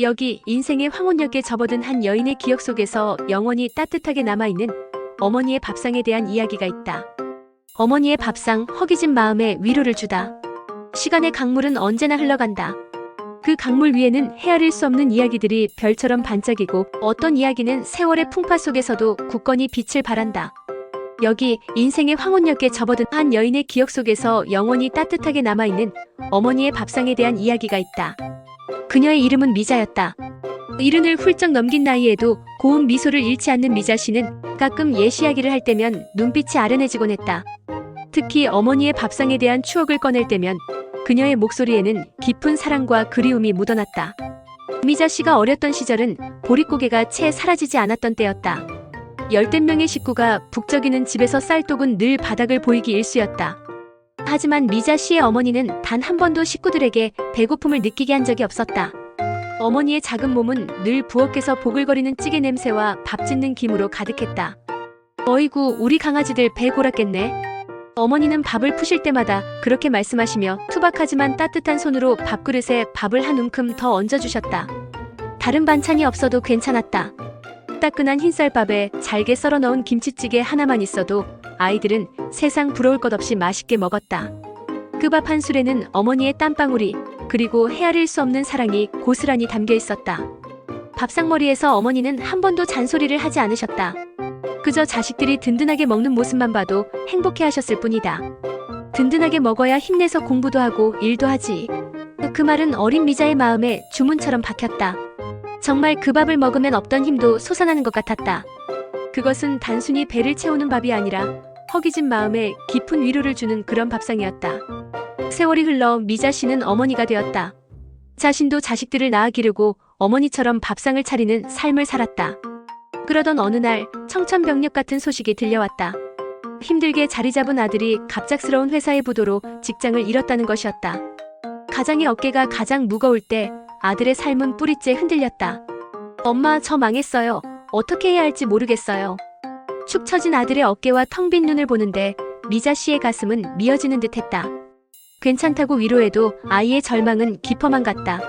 여기 인생의 황혼역에 접어든 한 여인의 기억 속에서 영원히 따뜻하게 남아있는 어머니의 밥상에 대한 이야기가 있다. 어머니의 밥상, 허기진 마음에 위로를 주다. 시간의 강물은 언제나 흘러간다. 그 강물 위에는 헤아릴 수 없는 이야기들이 별처럼 반짝이고, 어떤 이야기는 세월의 풍파 속에서도 굳건히 빛을 발한다. 여기 인생의 황혼역에 접어든 한 여인의 기억 속에서 영원히 따뜻하게 남아있는 어머니의 밥상에 대한 이야기가 있다. 그녀의 이름은 미자였다. 70을 훌쩍 넘긴 나이에도 고운 미소를 잃지 않는 미자 씨는 가끔 옛 이야기를 할 때면 눈빛이 아련해지곤 했다. 특히 어머니의 밥상에 대한 추억을 꺼낼 때면 그녀의 목소리에는 깊은 사랑과 그리움이 묻어났다. 미자 씨가 어렸던 시절은 보릿고개가 채 사라지지 않았던 때였다. 열댓 명의 식구가 북적이는 집에서 쌀독은 늘 바닥을 보이기 일쑤였다. 하지만 미자 씨의 어머니는 단 한 번도 식구들에게 배고픔을 느끼게 한 적이 없었다. 어머니의 작은 몸은 늘 부엌에서 보글거리는 찌개 냄새와 밥 짓는 김으로 가득했다. 어이구, 우리 강아지들 배 골았겠네. 어머니는 밥을 푸실 때마다 그렇게 말씀하시며 투박하지만 따뜻한 손으로 밥그릇에 밥을 한 움큼 더 얹어주셨다. 다른 반찬이 없어도 괜찮았다. 따끈한 흰쌀밥에 잘게 썰어 넣은 김치찌개 하나만 있어도 아이들은 세상 부러울 것 없이 맛있게 먹었다. 그 밥 한 술에는 어머니의 땀방울이, 그리고 헤아릴 수 없는 사랑이 고스란히 담겨 있었다. 밥상머리에서 어머니는 한 번도 잔소리를 하지 않으셨다. 그저 자식들이 든든하게 먹는 모습만 봐도 행복해 하셨을 뿐이다. 든든하게 먹어야 힘내서 공부도 하고 일도 하지. 그 말은 어린 미자의 마음에 주문처럼 박혔다. 정말 그 밥을 먹으면 없던 힘도 솟아나는 것 같았다. 그것은 단순히 배를 채우는 밥이 아니라 허기진 마음에 깊은 위로를 주는 그런 밥상이었다. 세월이 흘러 미자 씨는 어머니가 되었다. 자신도 자식들을 낳아 기르고 어머니처럼 밥상을 차리는 삶을 살았다. 그러던 어느 날 청천벽력 같은 소식이 들려왔다. 힘들게 자리 잡은 아들이 갑작스러운 회사의 부도로 직장을 잃었다는 것이었다. 가장의 어깨가 가장 무거울 때 아들의 삶은 뿌리째 흔들렸다. 엄마, 저 망했어요. 어떻게 해야 할지 모르겠어요. 축 처진 아들의 어깨와 텅 빈 눈을 보는데 미자 씨의 가슴은 미어지는 듯했다. 괜찮다고 위로해도 아이의 절망은 깊어만 갔다.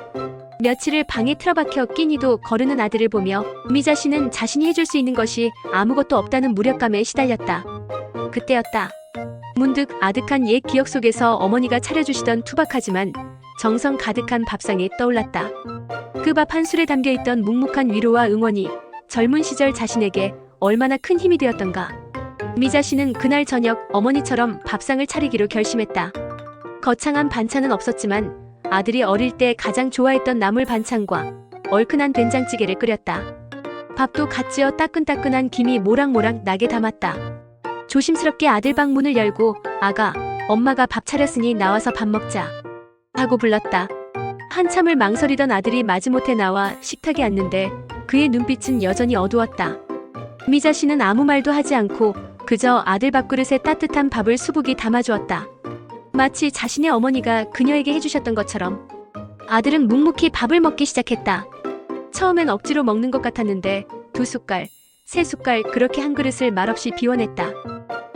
며칠을 방에 틀어박혀 끼니도 거르는 아들을 보며 미자 씨는 자신이 해줄 수 있는 것이 아무것도 없다는 무력감에 시달렸다. 그때였다. 문득 아득한 옛 기억 속에서 어머니가 차려주시던 투박하지만 정성 가득한 밥상이 떠올랐다. 그 밥 한 술에 담겨있던 묵묵한 위로와 응원이 젊은 시절 자신에게 얼마나 큰 힘이 되었던가. 미자 씨는 그날 저녁 어머니처럼 밥상을 차리기로 결심했다. 거창한 반찬은 없었지만 아들이 어릴 때 가장 좋아했던 나물 반찬과 얼큰한 된장찌개를 끓였다. 밥도 갓 지어 따끈따끈한 김이 모락모락 나게 담았다. 조심스럽게 아들 방 문을 열고 아가, 엄마가 밥 차렸으니 나와서 밥 먹자 하고 불렀다. 한참을 망설이던 아들이 마지못해 나와 식탁에 앉는데 그의 눈빛은 여전히 어두웠다. 미자 씨는 아무 말도 하지 않고 그저 아들 밥그릇에 따뜻한 밥을 수북이 담아주었다. 마치 자신의 어머니가 그녀에게 해주셨던 것처럼. 아들은 묵묵히 밥을 먹기 시작했다. 처음엔 억지로 먹는 것 같았는데 2숟갈, 3숟갈 그렇게 한 그릇을 말없이 비워냈다.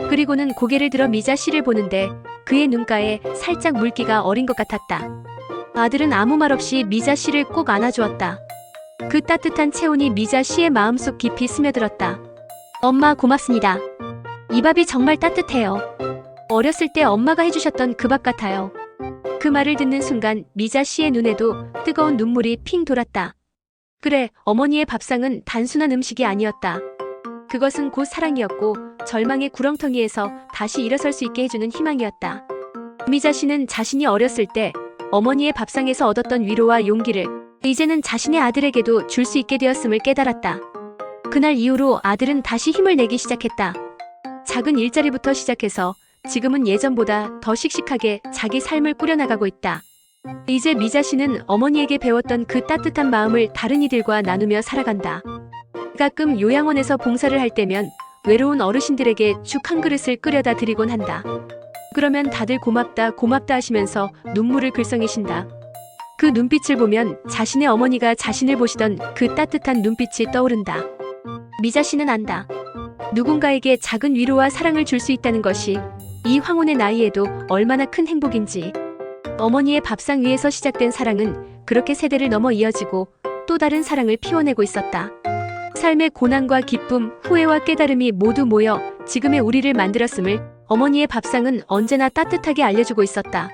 그리고는 고개를 들어 미자 씨를 보는데 그의 눈가에 살짝 물기가 어린 것 같았다. 아들은 아무 말 없이 미자 씨를 꼭 안아주었다. 그 따뜻한 체온이 미자 씨의 마음속 깊이 스며들었다. 엄마, 고맙습니다. 이 밥이 정말 따뜻해요. 어렸을 때 엄마가 해주셨던 그 밥 같아요. 그 말을 듣는 순간 미자 씨의 눈에도 뜨거운 눈물이 핑 돌았다. 그래, 어머니의 밥상은 단순한 음식이 아니었다. 그것은 곧 사랑이었고 절망의 구렁텅이에서 다시 일어설 수 있게 해주는 희망이었다. 미자 씨는 자신이 어렸을 때 어머니의 밥상에서 얻었던 위로와 용기를 이제는 자신의 아들에게도 줄 수 있게 되었음을 깨달았다. 그날 이후로 아들은 다시 힘을 내기 시작했다. 작은 일자리부터 시작해서 지금은 예전보다 더 씩씩하게 자기 삶을 꾸려나가고 있다. 이제 미자 씨는 어머니에게 배웠던 그 따뜻한 마음을 다른 이들과 나누며 살아간다. 가끔 요양원에서 봉사를 할 때면 외로운 어르신들에게 죽 한 그릇을 끓여다 드리곤 한다. 그러면 다들 고맙다 고맙다 하시면서 눈물을 글썽이신다. 그 눈빛을 보면 자신의 어머니가 자신을 보시던 그 따뜻한 눈빛이 떠오른다. 미자 씨는 안다. 누군가에게 작은 위로와 사랑을 줄 수 있다는 것이 이 황혼의 나이에도 얼마나 큰 행복인지. 어머니의 밥상 위에서 시작된 사랑은 그렇게 세대를 넘어 이어지고 또 다른 사랑을 피워내고 있었다. 삶의 고난과 기쁨, 후회와 깨달음이 모두 모여 지금의 우리를 만들었음을 어머니의 밥상은 언제나 따뜻하게 알려주고 있었다.